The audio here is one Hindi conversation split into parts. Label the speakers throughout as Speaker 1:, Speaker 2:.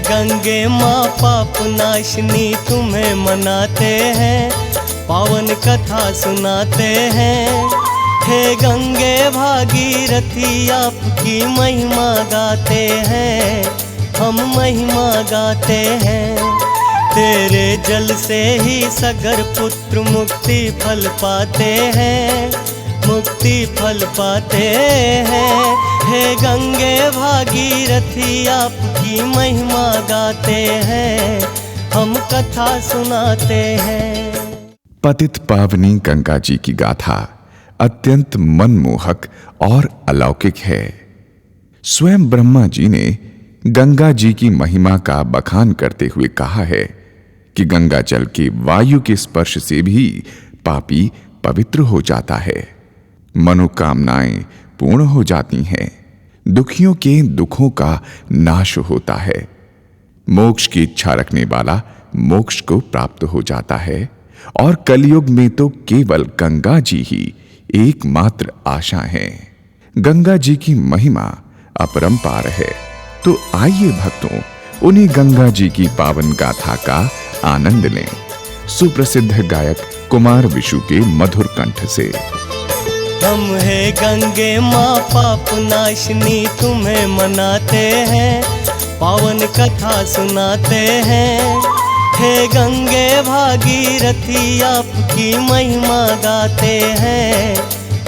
Speaker 1: गंगे माँ पाप नाशनी तुम्हें मनाते हैं, पावन कथा सुनाते हैं। हे गंगे भागीरथी आपकी महिमा गाते हैं, हम महिमा गाते हैं। तेरे जल से ही सगर पुत्र मुक्ति फल पाते हैं, मुक्ति फल पाते हैं। हे गंगे भागीरथी आपकी महिमा गाते हैं, हम कथा सुनाते हैं।
Speaker 2: पतित पावनी गंगा जी की गाथा अत्यंत मनमोहक और अलौकिक है। स्वयं ब्रह्मा जी ने गंगा जी की महिमा का बखान करते हुए कहा है कि गंगा जल के वायु के स्पर्श से भी पापी पवित्र हो जाता है, मनोकामनाएं पूर्ण हो जाती हैं, दुखियों के दुखों का नाश होता है, मोक्ष की इच्छा रखने वाला मोक्ष को प्राप्त हो जाता है और कलयुग में तो केवल गंगा जी ही एकमात्र आशा है। गंगा जी की महिमा अपरंपार है। तो आइए भक्तों, उन्हीं गंगा जी की पावन गाथा का आनंद लें सुप्रसिद्ध गायक कुमार विशु के मधुर कंठ से।
Speaker 1: हम है गंगे माँ पाप नाशनी तुम्हें मनाते हैं, पावन कथा सुनाते हैं। हे गंगे भागीरथी आपकी महिमा गाते हैं,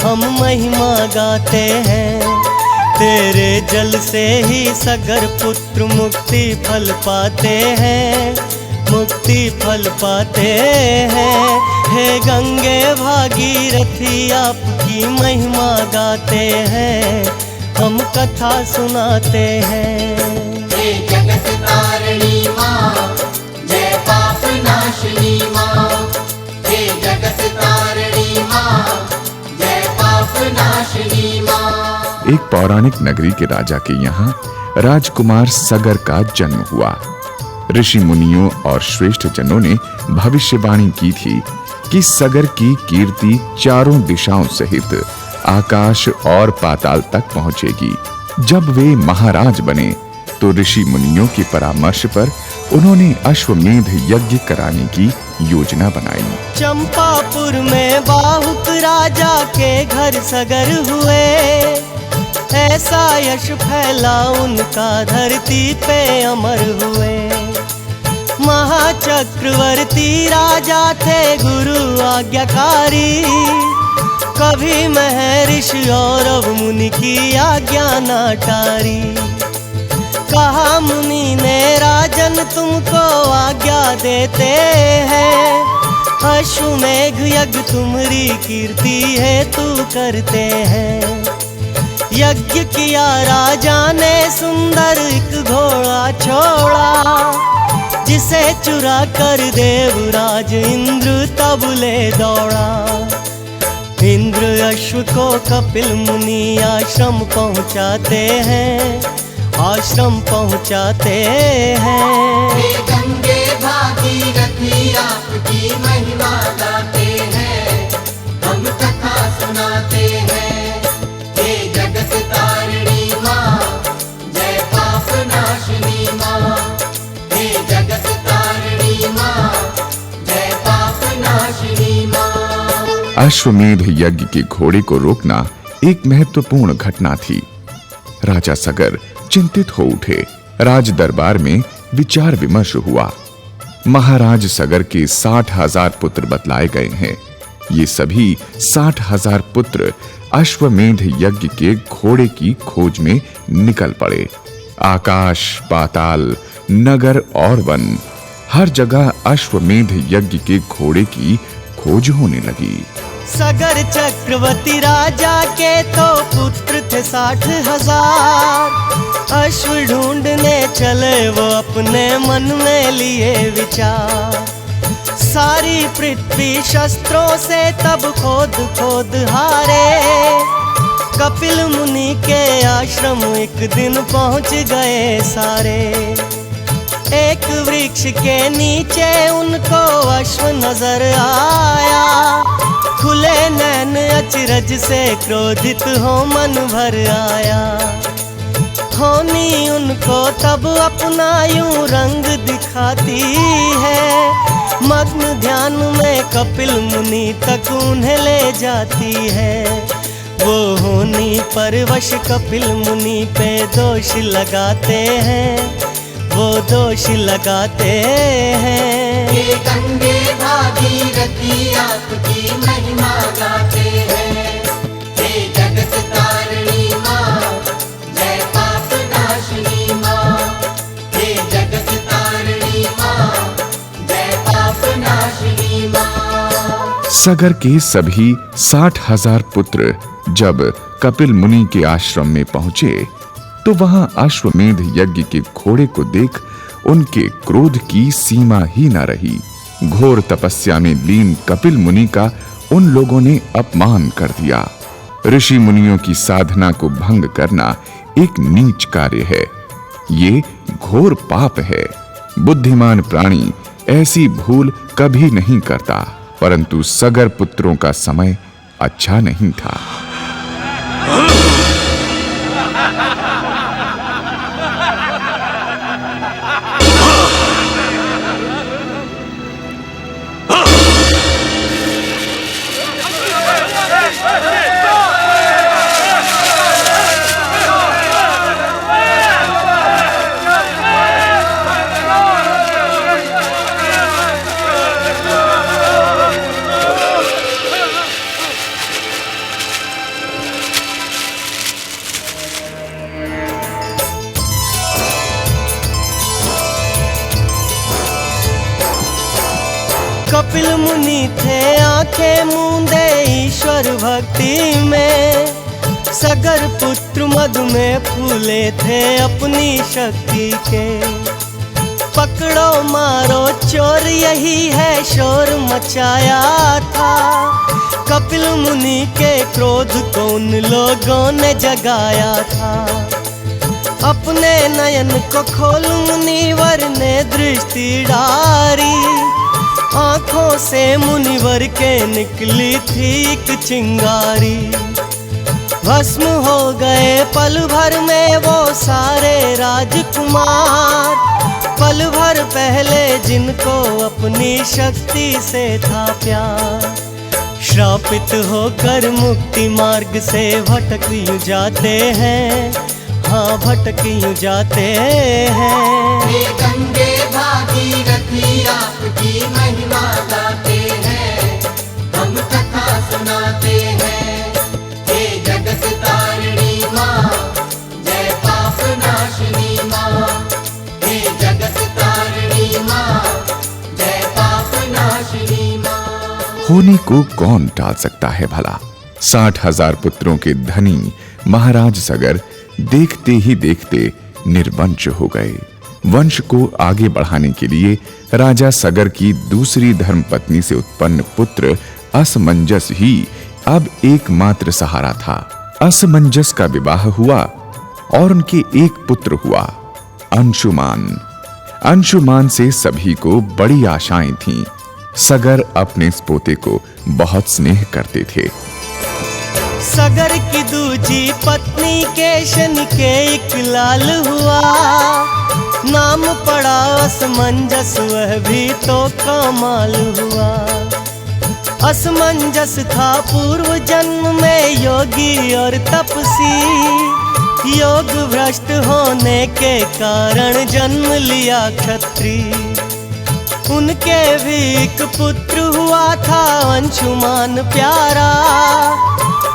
Speaker 1: हम महिमा गाते हैं। तेरे जल से ही सगर पुत्र मुक्ति फल पाते हैं, मुक्ति फल पाते हैं। हे गंगे भागीरथी आपकी महिमा गाते हैं, हम कथा सुनाते हैं।
Speaker 3: हे जगत तारिणी माँ, जय पाप नाशिनी माँ। हे जगत तारिणी माँ, जय पाप नाशिनी माँ।
Speaker 2: एक पौराणिक नगरी के राजा के यहाँ राजकुमार सगर का जन्म हुआ। ऋषि मुनियों और श्रेष्ठ जनों ने भविष्यवाणी की थी कि सगर की कीर्ति चारों दिशाओं सहित आकाश और पाताल तक पहुंचेगी। जब वे महाराज बने तो ऋषि मुनियों के परामर्श पर उन्होंने अश्वमेध यज्ञ कराने की योजना बनाई।
Speaker 1: चंपापुर में बाहुक राजा के घर सगर हुए, ऐसा यश फैला उनका धरती पे अमर हुए। महाचक्रवर्ती राजा थे गुरु आज्ञाकारी, कभी महर्षि और अब मुनि की आज्ञा ना टारी। कहा मुनि ने राजन तुमको आज्ञा देते हैं, अश्वमेघ यज्ञ तुम्हारी कीर्ति है तू करते हैं। यज्ञ किया राजा ने सुंदर एक घोड़ा छोड़ा, जिसे चुरा कर देवराज इंद्र तब ले दौड़ा। इंद्र अश्व को कपिल मुनि आश्रम पहुंचाते हैं, आश्रम पहुंचाते हैं।
Speaker 3: हे गंगे भागीरथी आपकी महिमा गाते हैं, हम कथा सुनाते हैं। हे जगत तारिणी माँ, जय पाप नाशिनी माँ। हे जगत तारिणी माँ, जय पाप नाशिनी माँ।
Speaker 2: अश्वमेध यज्ञ के घोड़े को रोकना एक महत्वपूर्ण घटना थी। राजा सगर चिंतित हो उठे। राज दरबार में विचार विमर्श हुआ। महाराज सगर के 60,000 पुत्र बतलाए गए हैं। ये सभी 60,000 पुत्र अश्वमेध यज्ञ के घोड़े की खोज में निकल पड़े। आकाश, पाताल, नगर और वन, हर जगह अश्वमेध यज्ञ के घोड़े की खोज होने लगी।
Speaker 1: सगर चक्रवर्ती राजा के तो पुत्र थे 60,000। अश्व ढूंढने चले वो अपने मन में लिए विचार। सारी पृथ्वी शस्त्रों से तब खोद खोद हारे। कपिल मुनि के आश्रम एक दिन पहुंच गए सारे। एक वृक्ष के नीचे उनको अश्व नजर आया। खुले नैन अचरज से क्रोधित हो मन भर आया। होनी उनको तब अपना यूं रंग दिखाती है। मग्न ध्यान में कपिल मुनि तक उन्हें ले जाती है। वो होनी परवश कपिल मुनि पे दोष लगाते हैं, वो दोष लगाते हैं।
Speaker 3: ये गंगे भागीरथी आपकी महिमा गाते हैं। हे जगत तारिणी माँ, जय पाप नाशिनी माँ। हे जगत तारिणी माँ, जय पाप नाशिनी माँ।
Speaker 2: सगर के सभी 60,000 पुत्र जब कपिल मुनि के आश्रम में पहुंचे तो वहां अश्वमेध यज्ञ के घोड़े को देख उनके क्रोध की सीमा ही न रही। घोर तपस्या में लीन कपिल मुनि का उन लोगों ने अपमान कर दिया। ऋषि मुनियों की साधना को भंग करना एक नीच कार्य है, ये घोर पाप है। बुद्धिमान प्राणी ऐसी भूल कभी नहीं करता, परंतु सगर पुत्रों का समय अच्छा नहीं था।
Speaker 1: कपिल मुनि थे आंखें मूंदे ईश्वर भक्ति में। सगर पुत्र मधु में फूले थे अपनी शक्ति के। पकड़ो मारो चोर यही है शोर मचाया था। कपिल मुनि के क्रोध को उन लोगों ने जगाया था। अपने नयन को खोल मुनिवर ने दृष्टि डारी। आंखों से मुनिवर के निकली थी एक चिंगारी। भस्म हो गए पल भर में वो सारे राजकुमार। पल भर पहले जिनको अपनी शक्ति से था प्यार। श्रापित होकर मुक्ति मार्ग से भटक यूं जाते हैं, हाँ भटक यूं जाते हैं।
Speaker 3: हे गंगे भागीरथी आपकी महिमा गाते हैं, हम कथा सुनाते हैं। हे जगत तारिणी माँ, जय पाप नाशिनी माँ। हे जगत तारिणी माँ, जय पाप नाशिनी माँ।
Speaker 2: होनी को कौन टाल सकता है भला। 60,000 पुत्रों के धनी महाराज सगर देखते ही देखते निर्वंश हो गए। वंश को आगे बढ़ाने के लिए राजा सगर की दूसरी धर्मपत्नी से उत्पन्न पुत्र असमंजस ही अब एकमात्र सहारा था। असमंजस का विवाह हुआ और उनके एक पुत्र हुआ, अंशुमान। अंशुमान से सभी को बड़ी आशाएं थीं। सगर अपने इस पोते को बहुत स्नेह करते थे।
Speaker 1: सगर की दूजी पत्नी केशन के एक लाल हुआ। नाम पड़ा असमंजस, वह भी तो कमाल हुआ। असमंजस था पूर्व जन्म में योगी और तपसी। योग भ्रष्ट होने के कारण जन्म लिया क्षत्रिय। उनके भी एक पुत्र हुआ था अंशुमान प्यारा।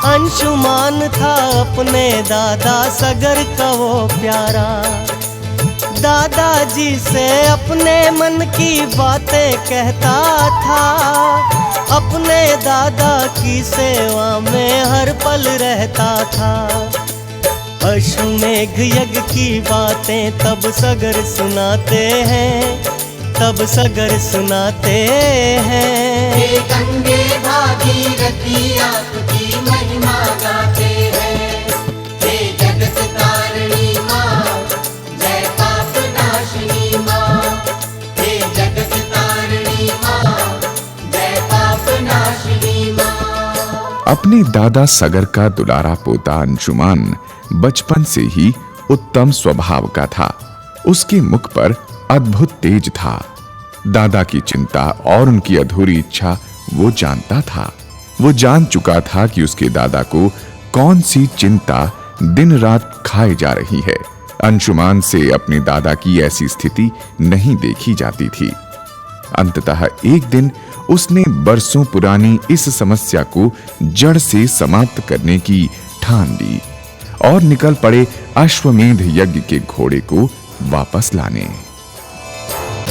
Speaker 1: अंशुमान था अपने दादा सगर का वो प्यारा। दादाजी से अपने मन की बातें कहता था। अपने दादा की सेवा में हर पल रहता था। अश्वमेघ यज्ञ की बातें तब सगर सुनाते हैं, तब सगर सुनाते हैं।
Speaker 3: हे गंगे भागीरथी आपकी महिमा गाते हैं। हे जगत तारिणी माँ, जय पाप नाशिनी माँ। हे जगत तारिणी माँ, जय पाप नाशिनी माँ।
Speaker 2: अपने दादा सगर का दुलारा पोता अंशुमान बचपन से ही उत्तम स्वभाव का था। उसके मुख पर अद्भुत तेज था। दादा की चिंता और उनकी अधूरी इच्छा वो जानता था। वो जान चुका था कि उसके दादा को कौन सी चिंता दिन रात खाए जा रही है। अंशुमान से अपने दादा की ऐसी स्थिति नहीं देखी जाती थी। अंततः एक दिन उसने बरसों पुरानी इस समस्या को जड़ से समाप्त करने की ठान ली और निकल पड़े अश्वमेध यज्ञ के घोड़े को वापस लाने।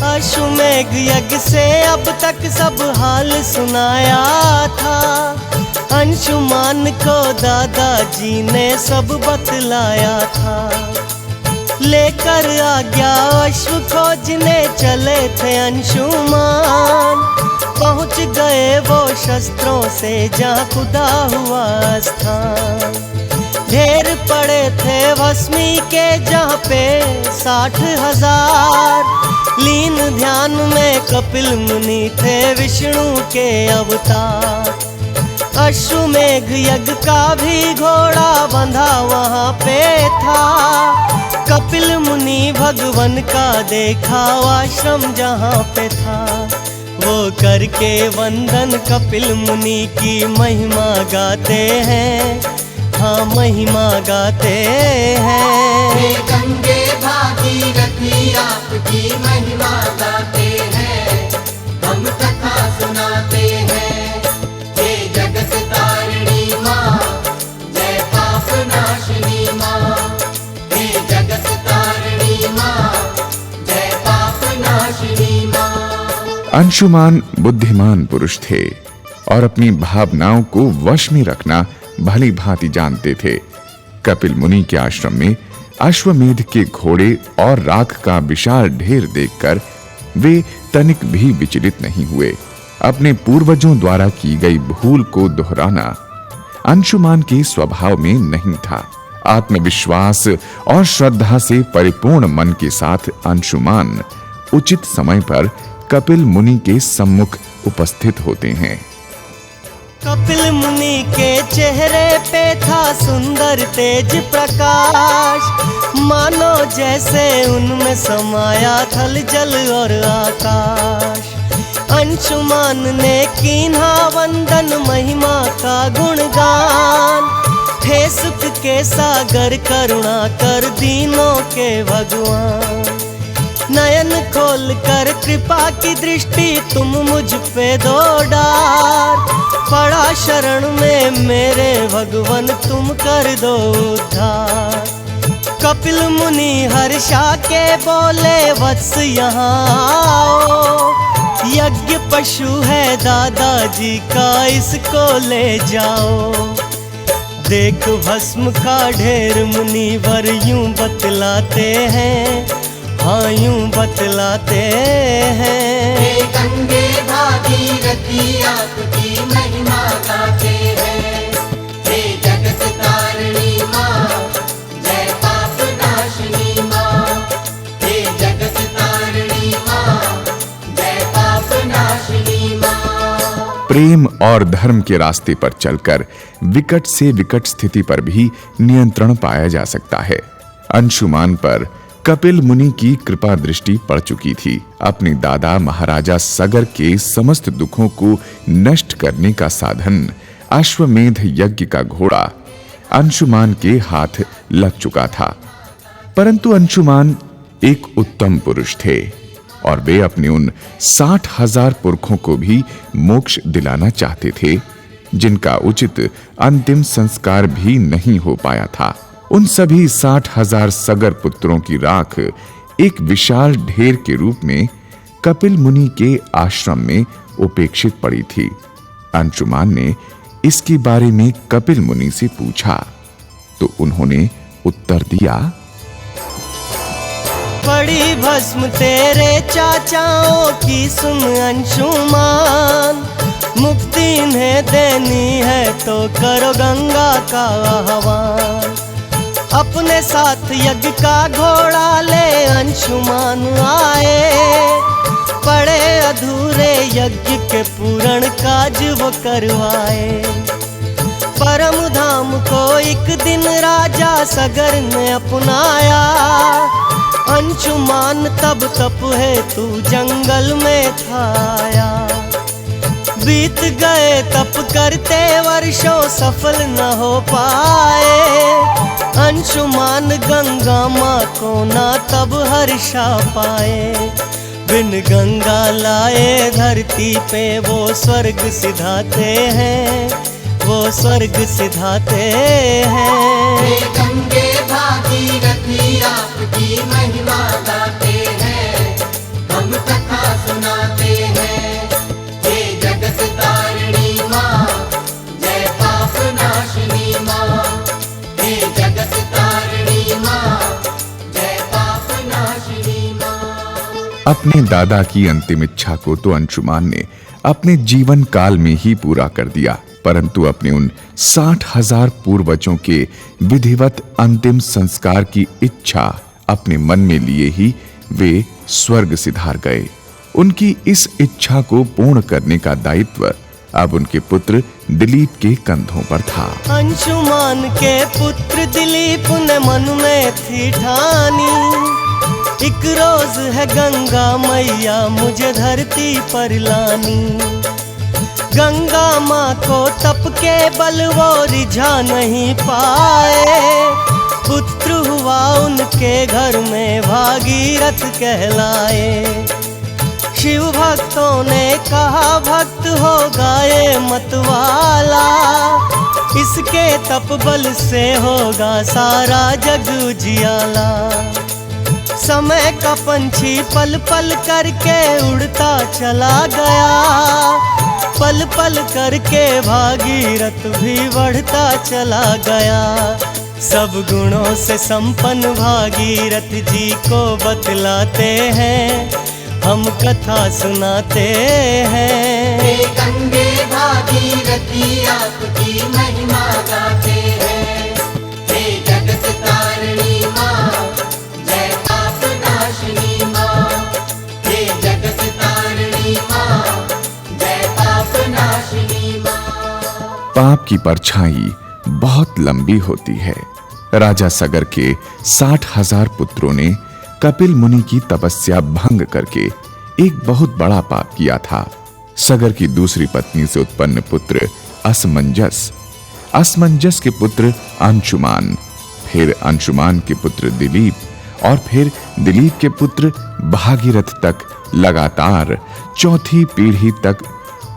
Speaker 1: अश्वमेध यज्ञ से अब तक सब हाल सुनाया था। अंशुमान को दादाजी ने सब बतलाया था। लेकर आज्ञा अश्व खोजने चले थे अंशुमान। पहुंच गए वो शस्त्रों से जहाँ खुदा हुआ स्थान। ढेर पड़े थे भस्मी के जहाँ पे 60,000। लीन ध्यान में कपिल मुनि थे विष्णु के अवतार। अश्वमेध यज्ञ का भी घोड़ा बंधा वहाँ पे था। कपिल मुनि भगवान का देखा आश्रम जहाँ पे था। वो करके वंदन कपिल मुनि की महिमा गाते हैं। हाँ महिमा गाते हैं।
Speaker 3: हे गंगे भागीरथी आपकी महिमा गाते हैं। हम कथा सुनाते हैं। हे जगत तारिणी माँ, जय पाप नाशिनी माँ। हे जगत तारिणी माँ, जय पाप नाशिनी माँ।
Speaker 2: अंशुमान बुद्धिमान पुरुष थे और अपनी भावनाओं को वश में रखना भली भांति जानते थे। कपिल मुनि के आश्रम में अश्वमेध के घोड़े और राख का विशाल ढेर देखकर वे तनिक भी विचलित नहीं हुए। अपने पूर्वजों द्वारा की गई भूल को दोहराना अंशुमान के स्वभाव में नहीं था। आत्मविश्वास और श्रद्धा से परिपूर्ण मन के साथ अंशुमान उचित समय पर कपिल मुनि के सम्मुख उपस्थित होते हैं।
Speaker 1: कपिल मुनि के चेहरे पे था सुंदर तेज प्रकाश। मानो जैसे उनमें समाया थल जल और आकाश। अंशुमान ने कीन्हा वंदन महिमा का गुणगान। थे सुख के सागर करुणा कर दीनों के भगवान। नयन खोल कर कृपा की दृष्टि तुम मुझ पे दो डार। पड़ा शरण में मेरे भगवान तुम कर दो उद्धार। कपिल मुनि हर्षा के बोले वत्स यहाँ आओ। यज्ञ पशु है दादाजी का इसको ले जाओ। देख भस्म का ढेर मुनिवर यूं बतलाते हैं। हाँ यूं बतलाते हैं।
Speaker 3: हे गंगे भागीरथी आपकी महिमा गाते हैं। हे जगत तारिणी माँ, जय पाप नाशिनी माँ। हे जगत तारिणी माँ, जय पाप नाशिनी माँ।
Speaker 2: प्रेम और धर्म के रास्ते पर चलकर विकट से विकट स्थिति पर भी नियंत्रण पाया जा सकता है। अंशुमान पर कपिल मुनि की कृपा दृष्टि पड़ चुकी थी। अपने दादा महाराजा सगर के समस्त दुखों को नष्ट करने का साधन अश्वमेध यज्ञ का घोड़ा अंशुमान के हाथ लग चुका था। परंतु अंशुमान एक उत्तम पुरुष थे और वे अपने उन 60,000 पुरखों को भी मोक्ष दिलाना चाहते थे जिनका उचित अंतिम संस्कार भी नहीं हो पाया था। उन सभी 60,000 सगर पुत्रों की राख एक विशाल ढेर के रूप में कपिल मुनि के आश्रम में उपेक्षित पड़ी थी। अंशुमान ने इसके बारे में कपिल मुनि से पूछा तो उन्होंने उत्तर दिया,
Speaker 1: पड़ी भस्म तेरे चाचाओं की सुन अंशुमान। मुक्ति इन्हें देनी है तो करो गंगा का आह्वान। अपने साथ यज्ञ का घोड़ा ले अंशुमान आए। पड़े अधूरे यज्ञ के पूर्ण काज वो करवाए। परम धाम को एक दिन राजा सगर ने अपनाया। अंशुमान तब तप है तू जंगल में थाया। बीत गए तप करते वर्षों सफल न हो पाए। अंशुमान गंगा माँ को ना तब हर्षा पाए। बिन गंगा लाए धरती पे वो स्वर्ग सिधाते हैं, वो स्वर्ग सिधाते हैं।
Speaker 3: गंगे भागीरथी आपकी महिमा गाते हैं, हम कथा सुनाते हैं। हे जगत तारिणी माँ, जय पाप नाशिनी माँ। हे जगत तारिणी माँ, जय पाप नाशिनी माँ।
Speaker 2: अपने दादा की अंतिम इच्छा को तो अंशुमान ने अपने जीवन काल में ही पूरा कर दिया, परंतु अपने उन 60,000 पूर्वजों के विधिवत अंतिम संस्कार की इच्छा अपने मन में लिए ही वे स्वर्ग सिधार गए। उनकी इस इच्छा को पूर्ण करने का दायित्व अब उनके पुत्र दिलीप के कंधों पर था।
Speaker 1: अंशुमान के पुत्र दिलीप ने मन में थी ठानी, एक रोज है गंगा मैया मुझे धरती पर लानी। गंगा माँ को तप के बल वो रिझा नहीं पाए। पुत्र हुआ उनके घर में भागीरथ कहलाए। शिव भक्तों ने कहा भक्त हो गाये मतवाला, इसके तप बल से होगा सारा जग उजियाला। समय का पंछी पल पल करके उड़ता चला गया। पल पल करके भागीरथ भी बढ़ता चला गया। सब गुणों से संपन्न भागीरथ जी को बतलाते हैं, हम कथा सुनाते हैं।
Speaker 3: हे गंगे भागीरथी आपकी महिमा गाते हैं। हे जगत तारिणी माँ, जय पाप नाशिनी माँ। हे जगत तारिणी माँ, जय पाप नाशिनी माँ।
Speaker 2: पाप की परछाई बहुत लंबी होती है। राजा सगर के 60,000 पुत्रों ने कपिल मुनि की तपस्या भंग करके एक बहुत बड़ा पाप किया था। सगर की दूसरी पत्नी से उत्पन्न पुत्र असमंजस, असमंजस के पुत्र अंशुमान, फिर अंशुमान के पुत्र दिलीप और फिर दिलीप के पुत्र भागीरथ तक लगातार चौथी पीढ़ी तक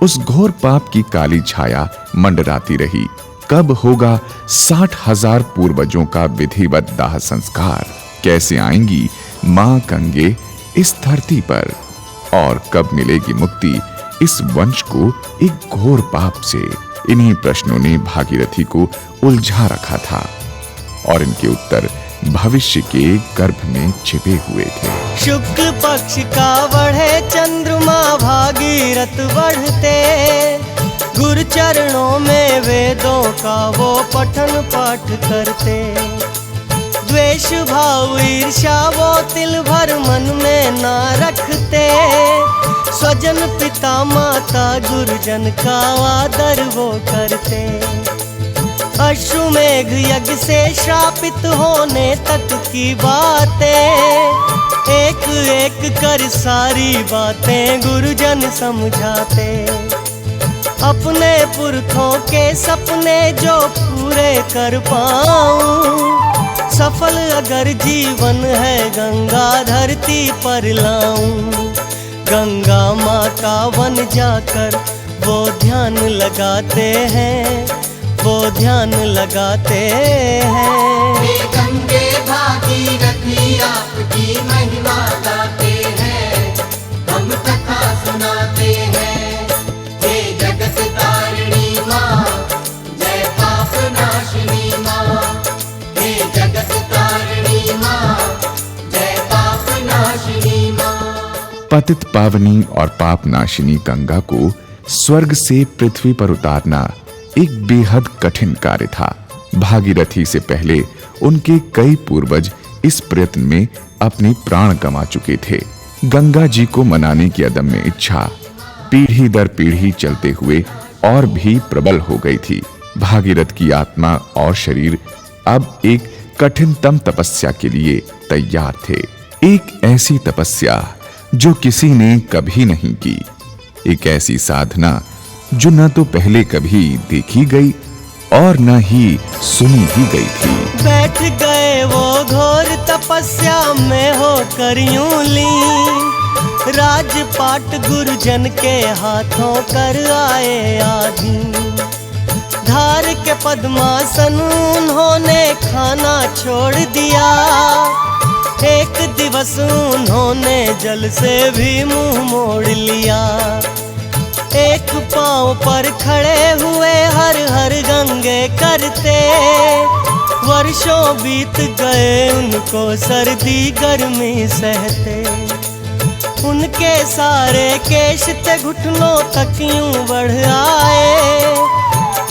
Speaker 2: उस घोर पाप की काली छाया मंडराती रही। कब होगा 60,000 पूर्वजों का विधिवत दाह संस्कार? कैसे आएंगी मां गंगे इस धरती पर? और कब मिलेगी मुक्ति इस वंश को एक घोर पाप से? इन्हीं प्रश्नों ने भागीरथी को उलझा रखा था और इनके उत्तर भविष्य के गर्भ में छिपे हुए थे।
Speaker 1: शुक्ल पक्ष का बढ़े चंद्रमा भागीरथ बढ़ते। गुरु चरणों में वेदों का वो पठन पाठ करते। द्वेष भाव ईर्ष्या वो तिल भर मन में ना रखते। स्वजन पिता माता गुरुजन का आदर वो करते। अश्वमेघ यज्ञ से श्रापित होने तक की बातें एक एक कर सारी बातें गुरुजन समझाते। अपने पुरखों के सपने जो पूरे कर पाऊं, सफल अगर जीवन है गंगा धरती पर लाऊं। गंगा माँ का वन जाकर वो ध्यान लगाते हैं, वो ध्यान लगाते हैं।
Speaker 3: हे गंगे भागीरथी आपकी महिमा गाते हैं, हम कथा सुनाते हैं। हे जगत तारिणी माँ, जय पाप नाशिनी माँ। हे जगत तारिणी माँ, जय पाप नाशिनी माँ।
Speaker 2: पतित पावनी और पाप नाशिनी गंगा को स्वर्ग से पृथ्वी पर उतारना एक बेहद कठिन कार्य था। भागीरथी से पहले उनके कई पूर्वज इस प्रयत्न में अपने प्राण गंवा चुके थे। गंगा जी को मनाने की अदम्य इच्छा पीढ़ी दर पीढ़ी चलते हुए और भी प्रबल हो गई थी। भागीरथ की आत्मा और शरीर अब एक कठिनतम तपस्या के लिए तैयार थे। एक ऐसी तपस्या जो किसी ने कभी नहीं की, एक ऐसी साधना जो न तो पहले कभी देखी गई और न ही सुनी ही गई थी।
Speaker 1: बैठ गए वो घोर तपस्या में होकर यूं लीन, राजपाट गुरुजन के हाथों कर आए आधीन। धार के पद्मासन उन्होंने खाना छोड़ दिया, एक दिवस उन्होंने जल से भी मुंह मोड़ लिया। एक पांव पर खड़े हुए हर हर गंगे करते, वर्षों बीत गए उनको सर्दी गर्मी सहते। उनके सारे केश ते घुटनों तक यूं बढ़ आए,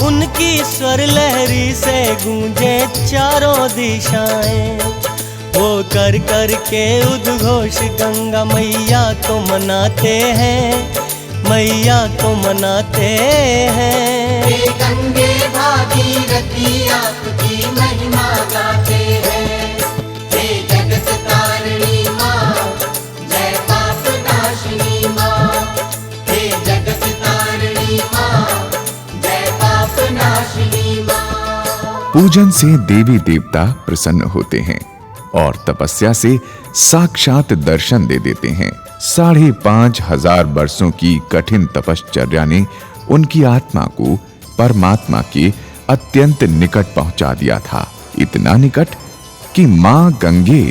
Speaker 1: उनकी स्वर लहरी से गूंजे चारों दिशाएं। वो कर कर के उद्घोष गंगा मैया को मनाते हैं, मैया को मनाते हैं।
Speaker 3: हे गंगे भागीरथी आपकी महिमा गाते हैं। हे जगत तारिणी माँ, जय पाप नाशिनी माँ। हे जगत तारिणी माँ, जय पाप नाशिनी माँ।
Speaker 2: पूजन से देवी देवता प्रसन्न होते हैं और तपस्या से साक्षात दर्शन दे देते हैं। 5,500 वर्षों की कठिन तपश्चर्या ने उनकी आत्मा को परमात्मा के अत्यंत निकट पहुंचा दिया था। इतना निकट कि मां गंगे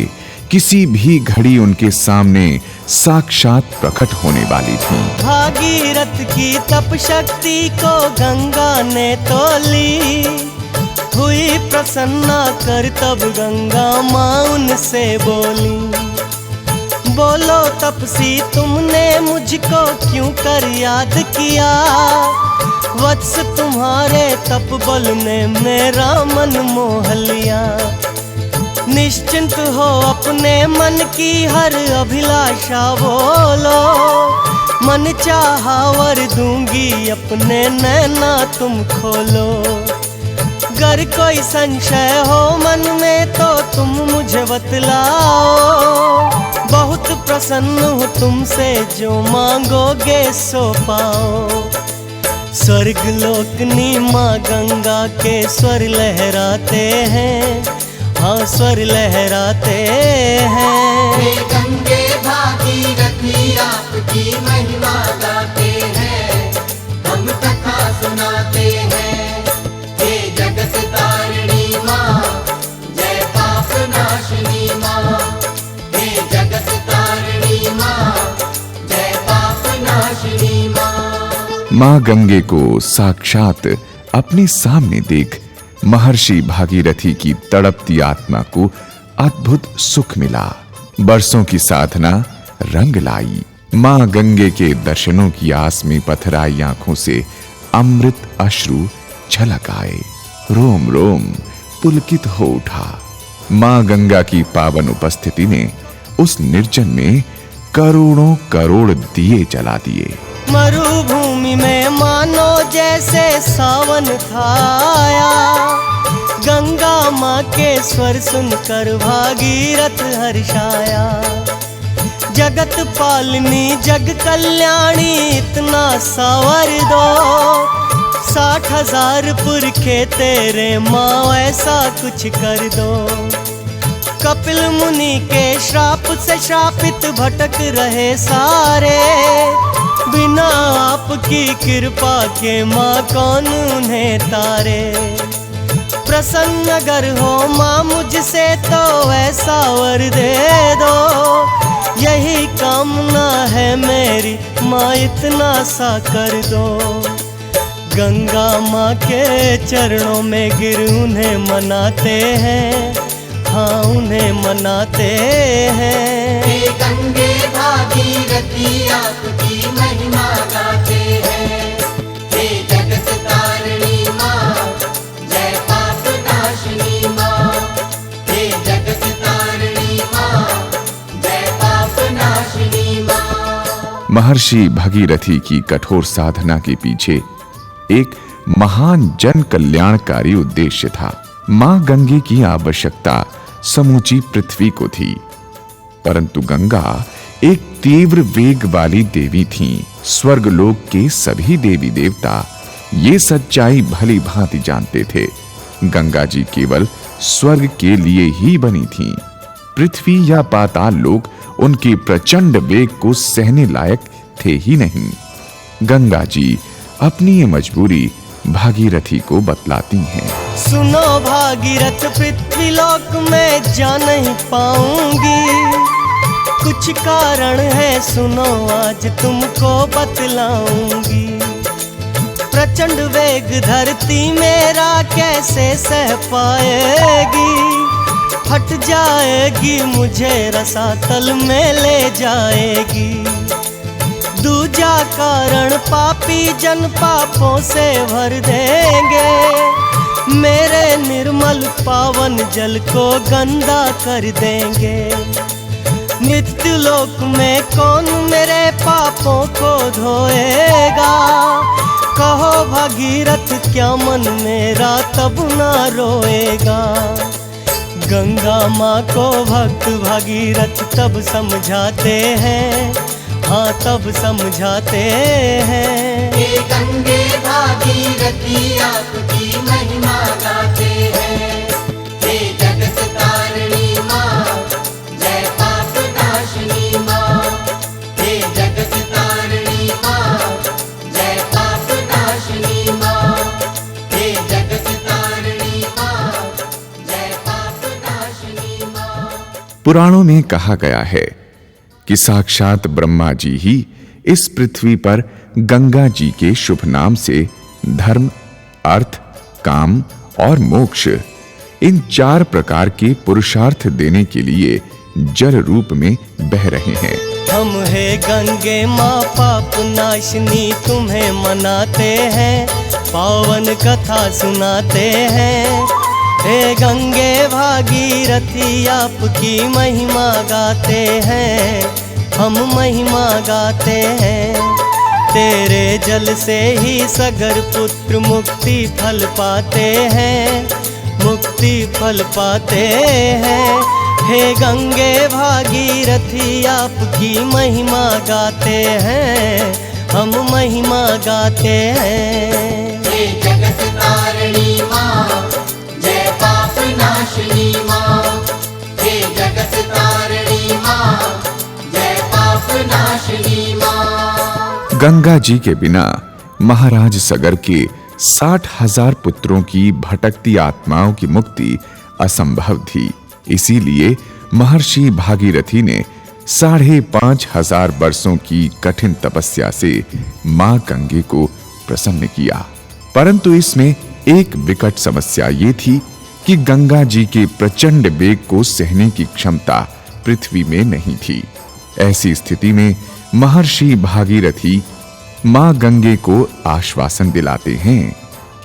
Speaker 2: किसी भी घड़ी उनके सामने साक्षात प्रकट होने वाली थी।
Speaker 1: भागीरथ की तप शक्ति को गंगा ने तो ली, हुई प्रसन्ना कर तब गंगा मां उनसे बोली। बोलो तपसी तुमने मुझको क्यों कर याद किया, वत्स तुम्हारे तप बल ने मेरा मन मोह लिया। निश्चिंत हो अपने मन की हर अभिलाषा बोलो, मन चाहा वर दूंगी अपने नैना तुम खोलो। अगर कोई संशय हो मन में तो तुम मुझे बतलाओ, बहुत प्रसन्न हूँ तुमसे जो मांगोगे सो पाओ। स्वर्ग लोकनी माँ गंगा के स्वर लहराते हैं, हाँ स्वर लहराते हैं।
Speaker 3: हे गंगे भागीरथी आपकी महिमा गाते हैं, हम कथा सुनाते हैं। हे जगत तारिणी माँ, जय पाप नाशिनी माँ। हे जगत तारिणी माँ, जय पाप नाशिनी माँ।
Speaker 2: माँ गंगे को साक्षात अपने सामने देख महर्षि भागीरथी की तड़पती आत्मा को अद्भुत सुख मिला। बरसों की साधना रंग लाई। माँ गंगे के दर्शनों की आस में पथराई आंखों से अमृत अश्रु छलक आए। रोम रोम पुलकित हो उठा। माँ गंगा की पावन उपस्थिति ने उस निर्जन में करोड़ों करोड़ दिए जला दिए।
Speaker 1: मरुभूमि में मानो जैसे सावन था आया, गंगा माँ के स्वर सुनकर भागीरथ हर्षाया। जगत पालनी जग कल्याणी इतना सावर दो, 60,000 पुरखे तेरे माँ ऐसा कुछ कर दो। कपिल मुनि के श्राप से श्रापित भटक रहे सारे, बिना आपकी कृपा के माँ कौन उन्हें तारे। प्रसन्न अगर हो माँ मुझसे तो ऐसा वर दे दो, यही कामना है मेरी माँ इतना सा कर दो। गंगा माँ के चरणों में गिर उन्हें मनाते हैं, हाँ उन्हें मनाते हैं।
Speaker 3: हे गंगे भागीरथी आपकी महिमा गाते हैं। हे जगत तारिणी माँ, जय पाप नाशिनी माँ। हे जगत तारिणी माँ, जय पाप नाशिनी माँ।
Speaker 2: महर्षि भगीरथी की कठोर साधना के पीछे एक महान जन कल्याणकारी उद्देश्य था। मां गंगे की आवश्यकता समूची पृथ्वी को थी, परंतु गंगा एक तीव्र वेग वाली देवी थीं। स्वर्गलोक के सभी देवी देवता ये सच्चाई भली भांति जानते थे। गंगा जी केवल स्वर्ग के लिए ही बनी थीं। पृथ्वी या पाताल लोक उनके प्रचंड वेग को सहने लायक थे ही नहीं। गंगा जी अपनी ये मजबूरी भागीरथी को बतलाती हैं।
Speaker 1: सुनो भागीरथ, पृथ्वी लोक में जा नहीं पाऊंगी, कुछ कारण है सुनो आज तुमको बतलाऊंगी। प्रचंड वेग धरती मेरा कैसे सह पाएगी, फट जाएगी मुझे रसातल में ले जाएगी। दूजा कारण पापी जन पापों से भर देंगे, मेरे निर्मल पावन जल को गंदा कर देंगे। मृत्यु लोक में कौन मेरे पापों को धोएगा, कहो भगीरथ क्या मन मेरा तब ना रोएगा। गंगा माँ को भक्त भगीरथ तब समझाते हैं, हाँ तब समझाते हैं।
Speaker 3: हे गंगे भागीरथी आपकी महिमा गाते हैं। हे जगत तारिणी माँ, जय पाप नाशिनी माँ। हे जगत तारिणी माँ, जय पाप नाशिनी माँ। हे जगत तारिणी माँ, जय पाप नाशिनी माँ।
Speaker 2: पुराणों में कहा गया है कि साक्षात ब्रह्मा जी ही इस पृथ्वी पर गंगा जी के शुभ नाम से धर्म, अर्थ, काम और मोक्ष इन 4 प्रकार के पुरुषार्थ देने के लिए जल रूप में बह रहे हैं।
Speaker 1: हम है गंगे माँ पाप नाशिनी तुम्हें मनाते हैं, पावन कथा सुनाते हैं। हे गंगे भागीरथी आपकी महिमा गाते हैं, हम महिमा गाते हैं। तेरे जल से ही सगर पुत्र मुक्ति फल पाते हैं, मुक्ति फल पाते हैं। हे गंगे भागीरथी आपकी महिमा गाते हैं, हम महिमा गाते हैं।
Speaker 3: हे जगत तारिणी माँ, जय पाप नाशिनी माँ। हे जगत तारिणी माँ, जय पाप नाशिनी माँ।
Speaker 2: गंगा जी के बिना महाराज सगर के 60,000 पुत्रों की भटकती आत्माओं की मुक्ति असंभव थी। इसीलिए महर्षि भागीरथी ने 5,500 वर्षों की कठिन तपस्या से मां गंगे को प्रसन्न किया। परंतु इसमें एक विकट समस्या ये थी कि गंगा जी के प्रचंड वेग को सहने की क्षमता पृथ्वी में नहीं थी। ऐसी स्थिति में महर्षि भागीरथी मां गंगे को आश्वासन दिलाते हैं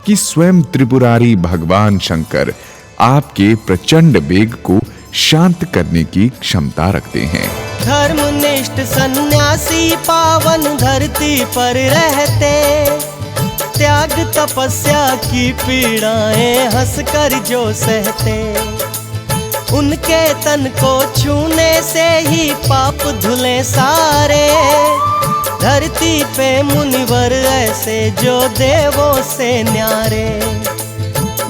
Speaker 2: कि स्वयं त्रिपुरारी भगवान शंकर आपके प्रचंड वेग को शांत करने की क्षमता रखते हैं।
Speaker 1: धर्मनिष्ठ सन्यासी पावन धरती पर रहते, त्याग तपस्या की पीड़ाएं हंसकर जो सहते। उनके तन को छूने से ही पाप धुले सारे, धरती पे मुनिवर ऐसे जो देवों से न्यारे।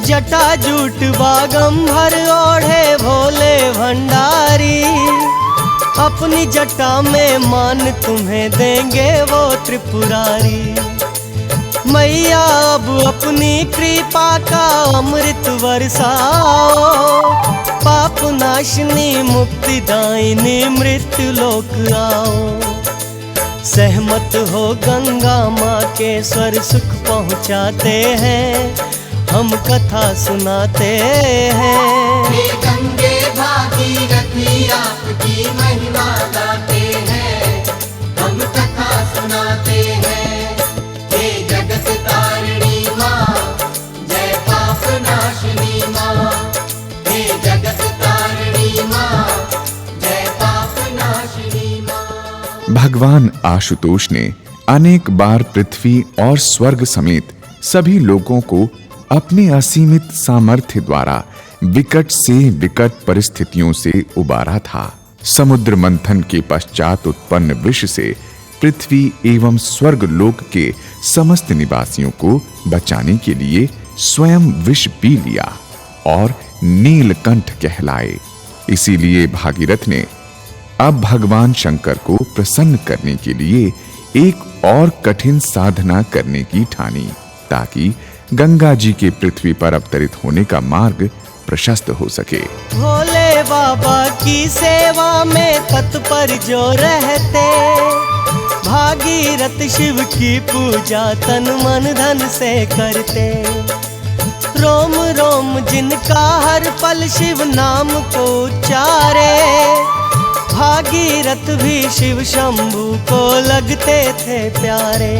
Speaker 1: जटा जूट बागंबर ओढ़े भोले भंडारी, अपनी जटा में मान तुम्हें देंगे वो त्रिपुरारी। मैया अब अपनी कृपा का अमृत बरसाओ, पाप नाशनी मुक्ति दायिनी मृत्यु लोक आओ। सहमत हो गंगा माँ के स्वर सुख पहुँचाते हैं, हम कथा सुनाते हैं।
Speaker 3: हे गंगे भागीरथी आपकी महिमा गाते हैं, हम कथा सुनाते हैं। हे जगत तारिणी माँ, जय पाप नाशिनी माँ। हे जगत तारिणी माँ, जय पाप नाशिनी माँ।
Speaker 2: भगवान आशुतोष ने अनेक बार पृथ्वी और स्वर्ग समेत सभी लोगों को अपने असीमित सामर्थ्य द्वारा विकट से विकट परिस्थितियों से उबारा था। समुद्र मंथन के पश्चात उत्पन्न विष से पृथ्वी एवं स्वर्ग लोक के समस्त निवासियों को बचाने के लिए स्वयं विष पी लिया और नीलकंठ कहलाए। इसीलिए भागीरथ ने अब भगवान शंकर को प्रसन्न करने के लिए एक और कठिन साधना करने की ठानी, ताकि गंगा जी के पृथ्वी पर अवतरित होने का मार्ग प्रशस्त हो सके।
Speaker 1: भोले बाबा की सेवा में तत्पर जो रहते, भागीरथ शिव की पूजा तन मन धन से करते। रोम रोम जिनका हर पल शिव नाम को उच्चारे, भागीरथ भी शिव शंभू को लगते थे प्यारे।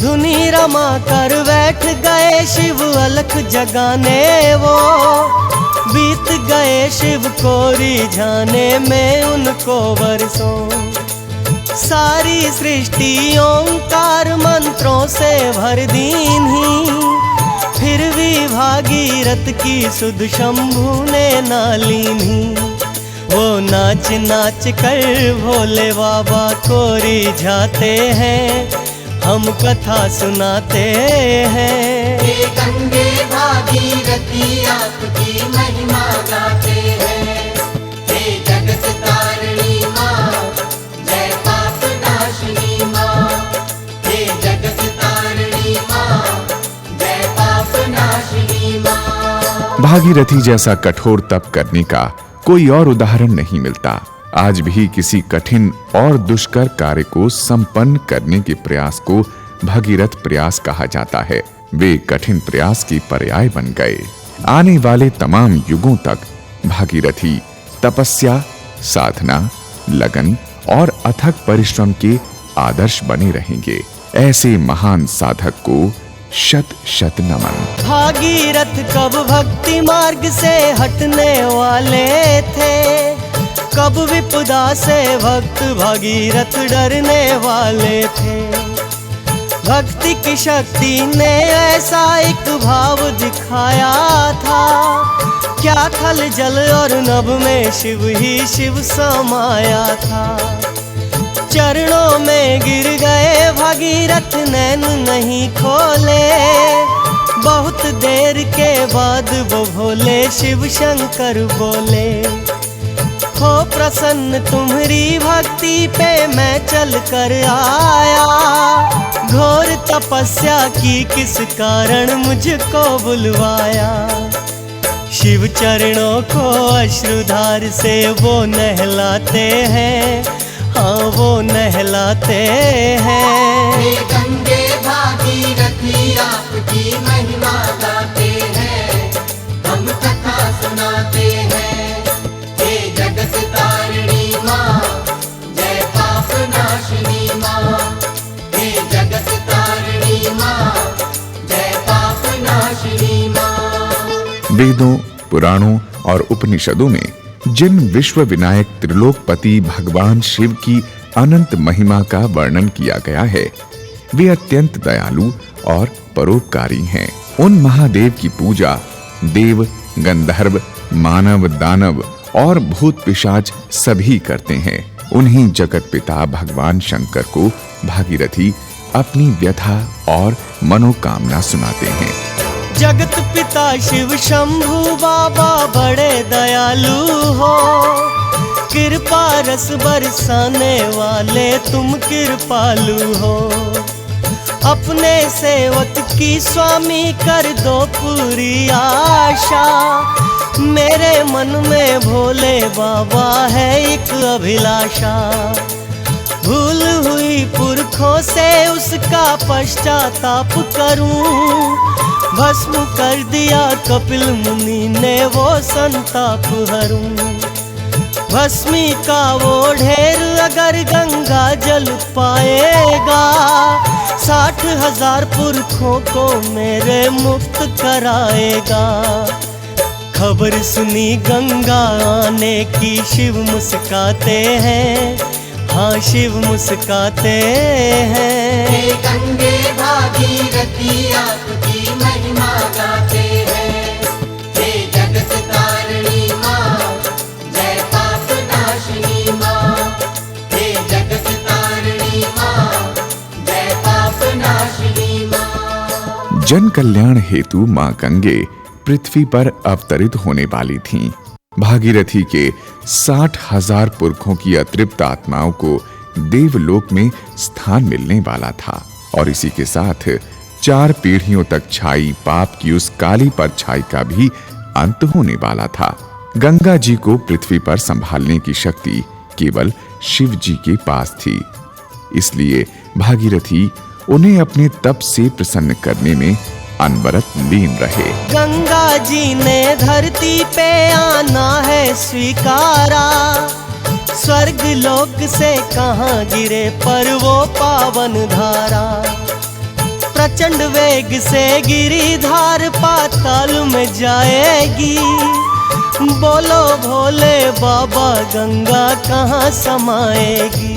Speaker 1: धुनी रमा कर बैठ गए शिव अलख जगाने वो, बीत गए शिव को रिझाने में उनको बरसों। सारी सृष्टि ओंकार मंत्रों से भर दीन ही, फिर भी भागीरथ की सुध शंभू ने ना लीनी। वो नाच नाच कर भोले बाबा को रिझाते हैं, हम कथा सुनाते हैं।
Speaker 3: हे गंगे भागीरथी आपकी महिमा गाते हैं। हे जगत तारिणी माँ, जय पाप नाशिनी माँ। हे जगत तारिणी माँ, जय पाप नाशिनी माँ।
Speaker 2: भागीरथी जैसा कठोर तप करने का कोई और उदाहरण नहीं मिलता। आज भी किसी कठिन और दुष्कर कार्य को संपन्न करने के प्रयास को भगीरथ प्रयास कहा जाता है। वे कठिन प्रयास के पर्याय बन गए। आने वाले तमाम युगों तक भागीरथी तपस्या, साधना, लगन और अथक परिश्रम के आदर्श बने रहेंगे। ऐसे महान साधक को शत शत नमन।
Speaker 1: भागीरथ कब भक्ति मार्ग से हटने वाले थे, कब विपदा से भक्त भागीरथ डरने वाले थे। भक्ति की शक्ति ने ऐसा एक भाव दिखाया था, क्या थल जल और नभ में शिव ही शिव समाया था। चरणों में गिर गए भागीरथ नैन नहीं खोले, बहुत देर के बाद वो भोले शिव शंकर बोले। हो प्रसन्न तुम्हारी भक्ति पे मैं चल कर आया, घोर तपस्या की किस कारण मुझको बुलवाया। शिव चरणों को अश्रुधार से वो नहलाते हैं, हाँ वो नहलाते हैं।
Speaker 3: हे गंगे भागीरथी आपकी महिमा गाते हैं, हम कथा सुनाते हैं। हे जगत तारिणी माँ, जय पाप नाशिनी माँ। हे जगत तारिणी माँ, जय पाप नाशिनी माँ।
Speaker 2: वेदों, पुराणों और उपनिषदों में जिन विश्व विनायक त्रिलोकपति भगवान शिव की अनंत महिमा का वर्णन किया गया है, वे अत्यंत दयालु और परोपकारी हैं। उन महादेव की पूजा देव, गंधर्व, मानव, दानव और भूत पिशाच सभी करते हैं। उन्हीं जगत पिता भगवान शंकर को भागीरथी अपनी व्यथा और मनोकामना सुनाते हैं।
Speaker 1: जगत पिता शिव शंभु बाबा बड़े दयालु हो, कृपा रस बरसाने वाले तुम कृपालु हो। अपने सेवक की स्वामी कर दो पूरी आशा, मेरे मन में भोले बाबा है एक अभिलाषा। भूल हुई पुरखों से उसका पश्चाताप करूं, भस्म कर दिया कपिल मुनि ने वो संताप हरूं। भस्मी का वो ढेर अगर गंगा जल पाएगा, 60,000 पुरखों को मेरे मुक्त कराएगा। खबर सुनी गंगा आने की शिव मुस्काते हैं, हाँ शिव मुस्काते हैं।
Speaker 3: हे गंगे भागीरथी
Speaker 2: जन कल्याण हेतु मां गंगे पृथ्वी पर अवतरित होने वाली थीं। भागीरथी के 60,000 पुरखों की अतृप्त आत्माओं को देवलोक में स्थान मिलने वाला था और इसी के साथ 4 पीढ़ियों तक छाई पाप की उस काली परछाई का भी अंत होने वाला था। गंगा जी को पृथ्वी पर संभालने की शक्ति केवल शिव जी के पास थी, इसलिए भागीरथी उन्हें अपने तप से प्रसन्न करने में अनवरत लीन रहे।
Speaker 1: गंगा जी ने धरती पे आना है स्वीकारा, स्वर्ग लोक से कहाँ गिरे पर वो पावन धारा। प्रचंड वेग से गिरिधार पाताल में जाएगी, बोलो भोले बाबा गंगा कहाँ समाएगी।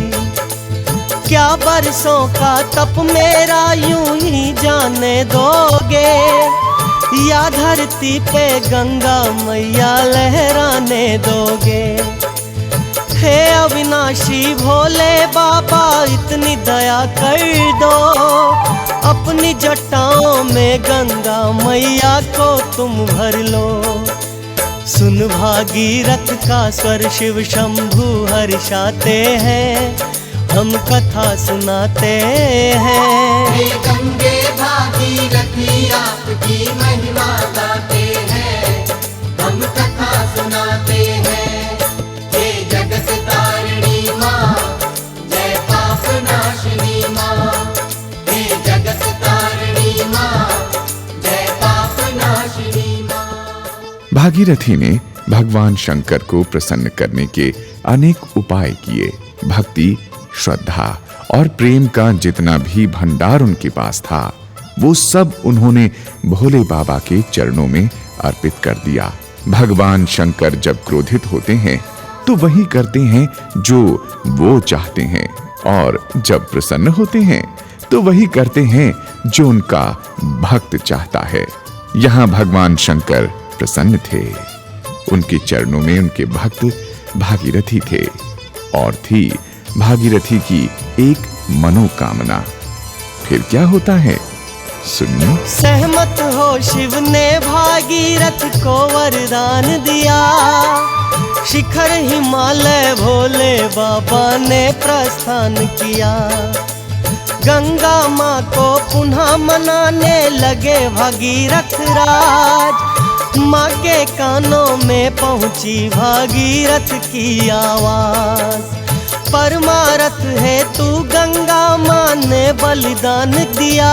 Speaker 1: क्या बरसों का तप मेरा यूं ही जाने दोगे, या धरती पे गंगा मैया लहराने दोगे। हे अविनाशी भोले बाबा इतनी दया कर दो, अपनी जटाओं में गंगा मैया को तुम भर लो। सुन भागीरथ का स्वर शिव शंभु हर्षाते हैं, हम कथा सुनाते हैं।
Speaker 3: हे गंगे भागीरथी आपकी महिमा गाते हैं, हम कथा सुनाते हैं। हे जगत तारिणी माँ, जय पाप नाशिनी माँ। हे जगत तारिणी माँ, जय पाप नाशिनी माँ।
Speaker 2: भागीरथी ने भगवान शंकर को प्रसन्न करने के अनेक उपाय किए। भक्ति, श्रद्धा और प्रेम का जितना भी भंडार उनके पास था, वो सब उन्होंने भोले बाबा के चरणों में अर्पित कर दिया। भगवान शंकर जब क्रोधित होते हैं तो वही करते हैं जो वो चाहते हैं, और जब प्रसन्न होते हैं तो वही करते हैं जो उनका भक्त चाहता है। यहाँ भगवान शंकर प्रसन्न थे। उनके चरणों में उनके भक्त भागीरथी थे और थी भागीरथी की एक मनोकामना। फिर क्या होता है, सुनिए।
Speaker 1: सहमत हो शिव ने भागीरथ को वरदान दिया, शिखर हिमालय भोले बाबा ने प्रस्थान किया। गंगा माँ को पुनः मनाने लगे भागीरथ राज, माँ के कानों में पहुंची भागीरथ की आवाज। परमारथ है तू गंगा माँ ने बलिदान दिया,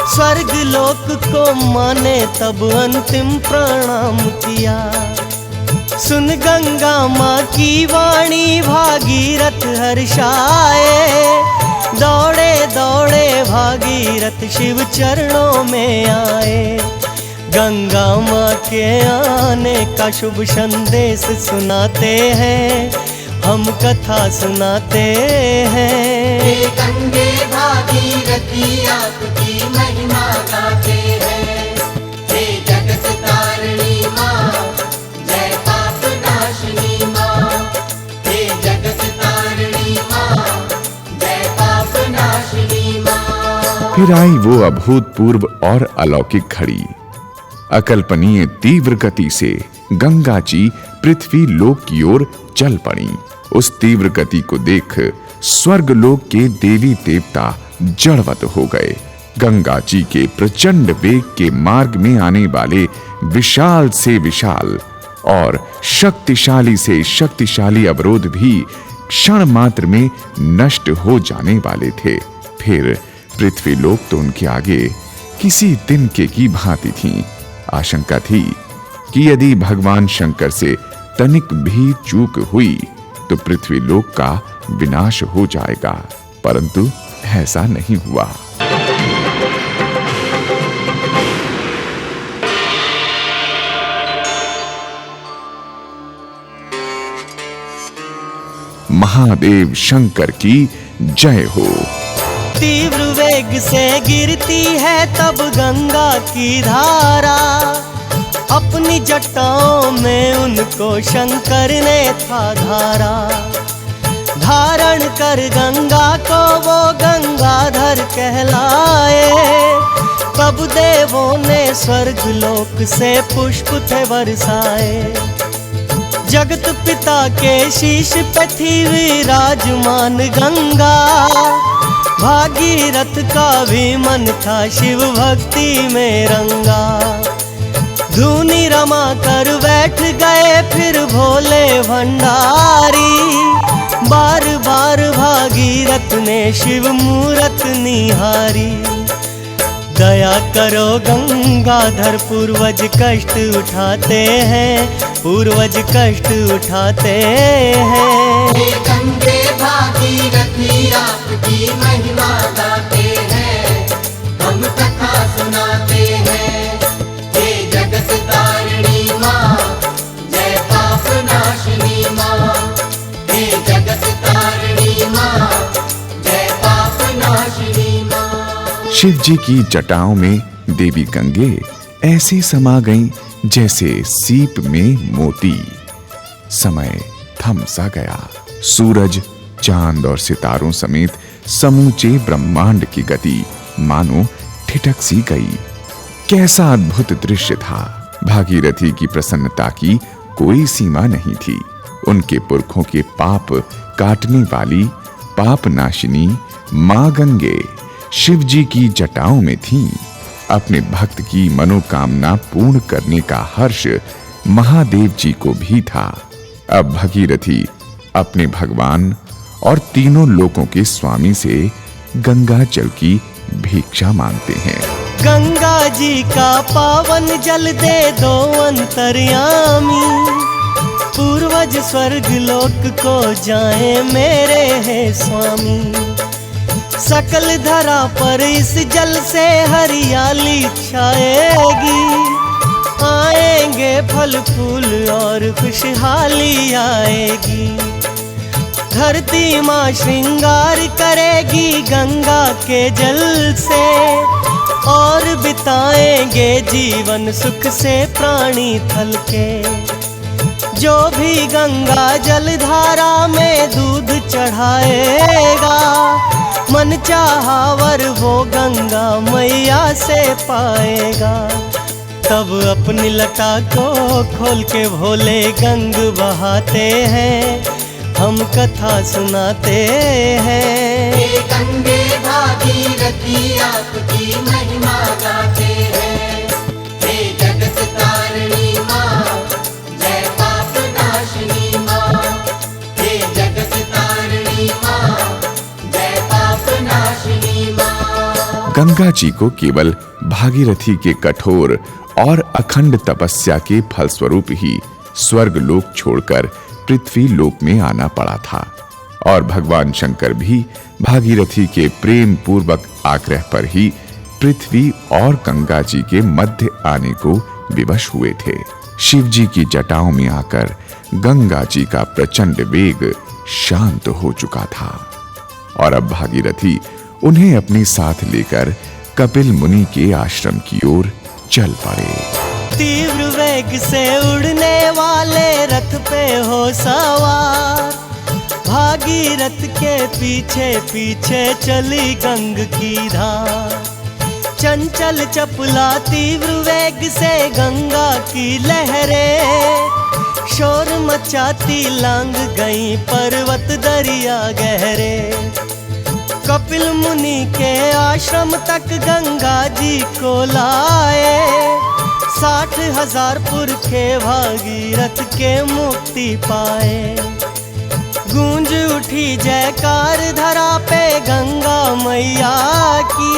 Speaker 1: स्वर्ग लोक को माने तब अंतिम प्रणाम किया। सुन गंगा माँ की वाणी भागीरथ हर्षाए, दौड़े दौड़े भागीरथ शिव चरणों में आए। गंगा माँ के आने का शुभ संदेश सुनाते हैं, हम कथा सुनाते हैं।
Speaker 3: हे गंगे भागीरथी आपकी महिमा गाते हैं। हे जगत तारिणी माँ, जय पाप नाशिनी माँ। हे जगत तारिणी माँ, जय पाप नाशिनी माँ।
Speaker 2: फिर आई वो अभूतपूर्व और अलौकिक घड़ी। अकल्पनीय तीव्र गति से गंगा जी पृथ्वी लोक की ओर चल पड़ी। उस तीव्र गति को देख स्वर्ग लोक के देवी देवता जड़वत हो गए। गंगा जी के प्रचंड वेग के मार्ग में आने वाले विशाल से विशाल और शक्तिशाली से शक्तिशाली अवरोध भी क्षण मात्र में नष्ट हो जाने वाले थे। फिर पृथ्वी लोक तो उनके आगे किसी तिनके की भांति थी। आशंका थी कि यदि भगवान शंकर से तनिक भी चूक हुई तो पृथ्वी लोक का विनाश हो जाएगा, परंतु ऐसा नहीं हुआ। महादेव शंकर की जय हो।
Speaker 1: तीव्र वेग से गिरती है तब गंगा की धारा, अपनी जटाओं में उनको शंकर ने था धारा। धारण कर गंगा को वो गंगाधर कहलाए, तब देवों ने स्वर्ग लोक से पुष्प थे बरसाए। जगत पिता के शीश पे थी विराजमान गंगा, भागीरथ का भी मन था शिव भक्ति में रंगा। धूनी रमा कर बैठ गए फिर भोले भंडारी, बार बार भागीरथ ने शिव मूरत निहारी। दया करो गंगाधर पूर्वज कष्ट उठाते हैं, पूर्वज कष्ट उठाते हैं।
Speaker 3: हे गंगे भागीरथी आपकी महिमा गाते हैं, हम कथा सुनाते हैं। हे जगत तारिणी माँ, जय पाप नाशिनी माँ। हे जगत तारिणी माँ, जय पाप नाशिनी माँ।
Speaker 2: शिव जी की जटाओं में देवी गंगे ऐसे समा गईं जैसे सीप में मोती। समय थम सा गया। सूरज, चांद और सितारों समेत समूचे ब्रह्मांड की गति मानो ठिठक सी गई। कैसा अद्भुत दृश्य था। भागीरथी की प्रसन्नता की कोई सीमा नहीं थी। उनके पुरखों के पाप काटने वाली पाप नाशिनी मां गंगे शिव जी की जटाओं में थीं। अपने भक्त की मनोकामना पूर्ण करने का हर्ष महादेव जी को भी था। अब भगीरथी अपने भगवान और तीनों लोकों के स्वामी से गंगा जल की भिक्षा मांगते हैं।
Speaker 1: गंगा जी का पावन जल दे दो अंतर्यामी, पूर्वज स्वर्ग लोक को जाए मेरे है स्वामी। सकल धरा पर इस जल से हरियाली छाएगी, आएंगे फल फूल और खुशहाली आएगी। धरती माँ श्रृंगार करेगी गंगा के जल से, और बिताएंगे जीवन सुख से प्राणी थल के। जो भी गंगा जल धारा में दूध चढ़ाएगा, मन चाहा वर वो गंगा मैया से पाएगा। तब अपनी लटा को खोल के भोले गंग बहाते हैं, हम कथा सुनाते हैं।
Speaker 3: हे गंगे भागीरथी आपकी महिमा गाते हैं। हे जगत तारिणी माँ, जय पाप नाशिनी माँ। हे जगत तारिणी माँ, जय पाप नाशिनी माँ।
Speaker 2: गंगा जी को केवल भागीरथी के कठोर और अखंड तपस्या के फलस्वरूप ही स्वर्ग लोक छोड़कर पृथ्वी लोक में आना पड़ा था। और भगवान शंकर भी भागीरथी के प्रेम पूर्वक आग्रह पर ही पृथ्वी और गंगा जी के मध्य आने को विवश हुए थे। शिव जी की जटाओं में आकर गंगा जी का प्रचंड वेग शांत हो चुका था और अब भागीरथी उन्हें अपने साथ लेकर कपिल मुनि के आश्रम की ओर चल पड़े।
Speaker 1: तीव्र वेग से उड़ने वाले रथ पे हो सवार, भागीरथ के पीछे पीछे चली गंग की धार। चंचल चपला तीव्र वेग से गंगा की लहरें, शोर मचाती लांग गई पर्वत दरिया गहरे। कपिल मुनि के आश्रम तक गंगा जी को लाए, 60,000 पुरखे भागीरथ के मुक्ति पाए। गूंज उठी जयकार धरा पे गंगा मैया की,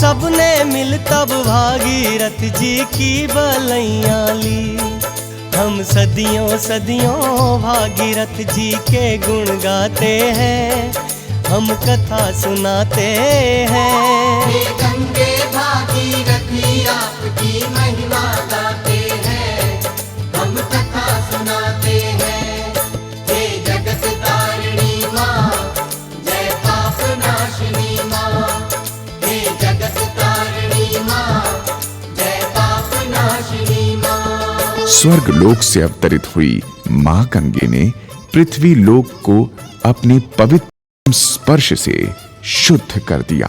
Speaker 1: सबने मिल तब भागीरथ जी की बलैया ली। हम सदियों सदियों भागीरथ जी के गुण गाते हैं, हम कथा सुनाते हैं।
Speaker 3: हे गंगे भागीरथी आपकी महिमा गाते हैं, हम कथा सुनाते हैं। हे जगत तारिणी माँ, जय पाप नाशिनी माँ। हे जगत तारिणी माँ, जय पाप नाशिनी माँ।
Speaker 2: स्वर्ग लोक से अवतरित हुई मां गंगे ने पृथ्वी लोक को अपने पवित्र स्पर्श से शुद्ध कर दिया।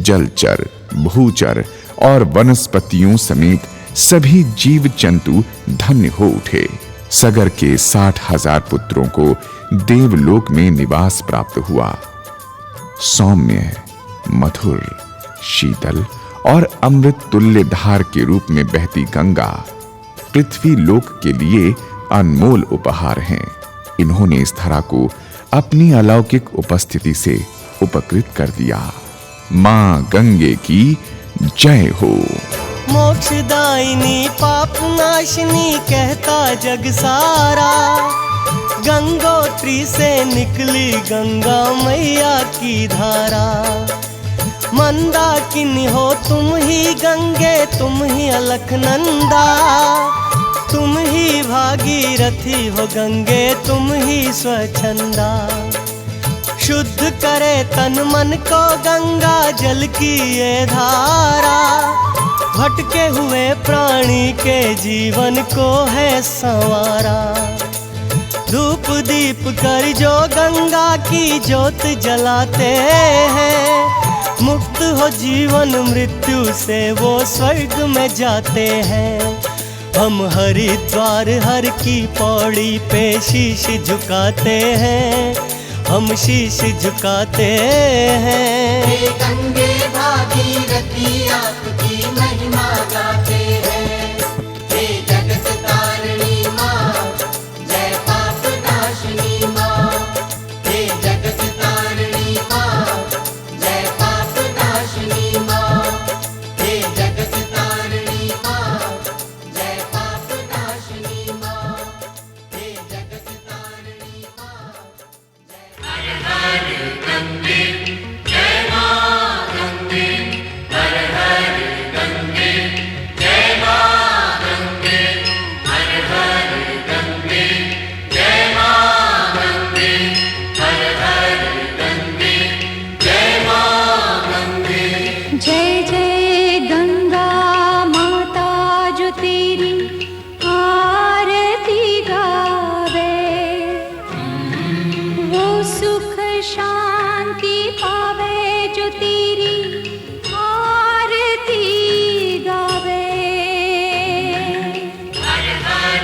Speaker 2: जलचर, भूचर और वनस्पतियों समेत सभी जीव जंतु धन्य हो उठे। सगर के 60,000 पुत्रों को देवलोक में निवास प्राप्त हुआ। सौम्य, मधुर, शीतल और अमृत तुल्य धार के रूप में बहती गंगा पृथ्वी लोक के लिए अनमोल उपहार हैं। इन्होंने इस धरा को अपनी अलौकिक उपस्थिति से उपकृत कर दिया। मां गंगे की जय हो।
Speaker 1: मोक्षदायिनी पाप नाशिनी कहता जग सारा, गंगोत्री से निकली गंगा मैया की धारा। मंदाकिनी हो तुम ही गंगे, तुम ही अलकनंदा, तुम ही भागीरथी हो गंगे, तुम ही स्वच्छंदा। शुद्ध करे तन मन को गंगा जल की ये धारा, भटके हुए प्राणी के जीवन को है संवारा। धूप दीप कर जो गंगा की ज्योत जलाते हैं, मुक्त हो जीवन मृत्यु से वो स्वर्ग में जाते हैं। हम हरिद्वार हर की पौड़ी पे शीश झुकाते हैं, हम शीश झुकाते हैं।
Speaker 3: हे गंगे भागीरथी आपकी महिमा गाते हैं। हे जगत तारिणी माँ, जय पाप नाशिनी माँ। हे जगत तारिणी माँ, जय पाप नाशिनी माँ। हे जगत तारिणी माँ, जय पाप नाशिनी माँ। हे जगत तारिणी माँ।
Speaker 4: जय जय गंगा माता जो तेरी आरती गावे, वो सुख शांति पावे जो तेरी आरती गावे।
Speaker 3: हर हर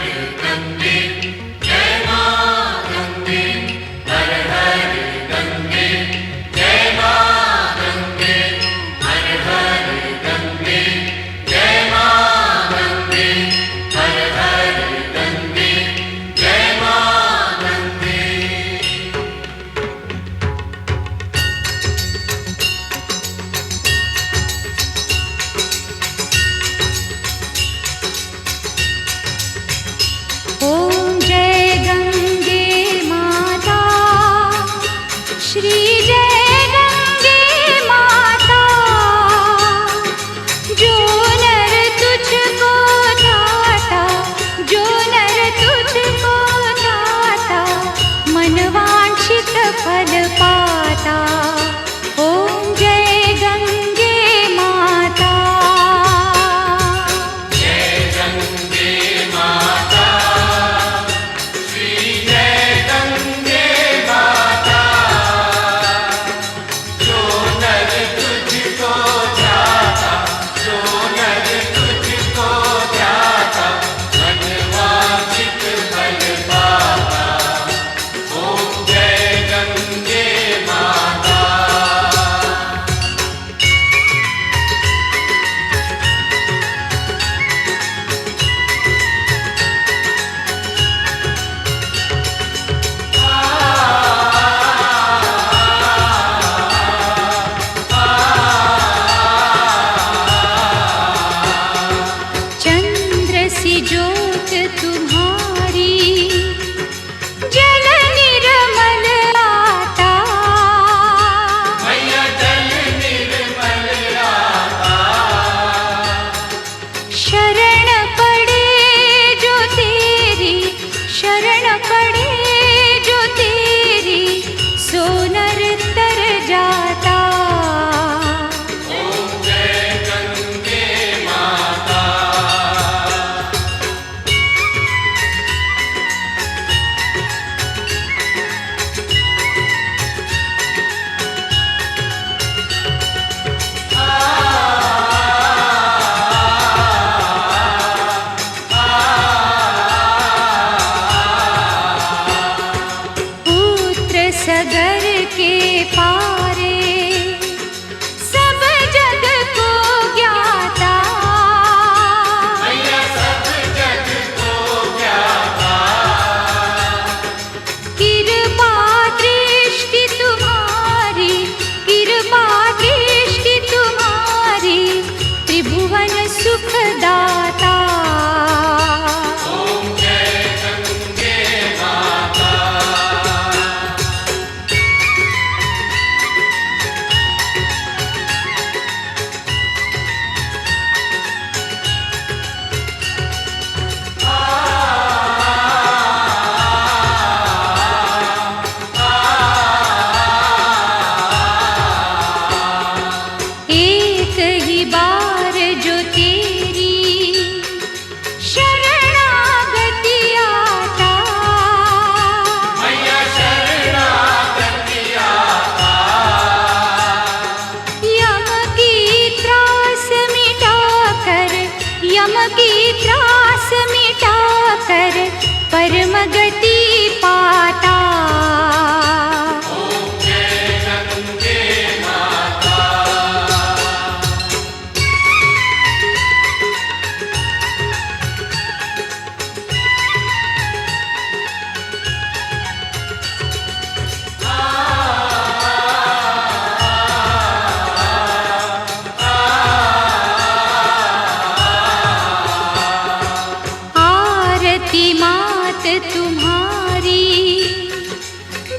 Speaker 4: बार जो तेरी शरणागति आता,
Speaker 3: मैया शरणागति आता,
Speaker 4: यम की त्रास मिटाकर, यम की त्रास मिटाकर परम गति पाता।
Speaker 3: ओम जय गंगे माता।
Speaker 4: आरती मात तुम्हारी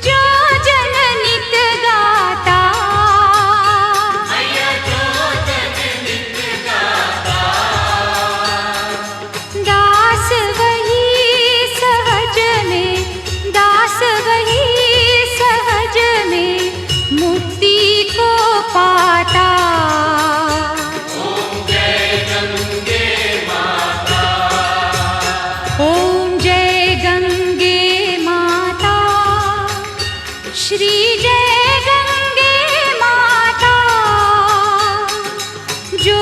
Speaker 4: जो जन नित गाता,
Speaker 3: मैया जो जन नित गाता,
Speaker 4: दास वही सहज में, दास वही सहज में मुक्ति को पाता।
Speaker 3: ओम जय गंगे माता।
Speaker 4: ओम जय गंगे माता, श्री जय गंगे माता, जो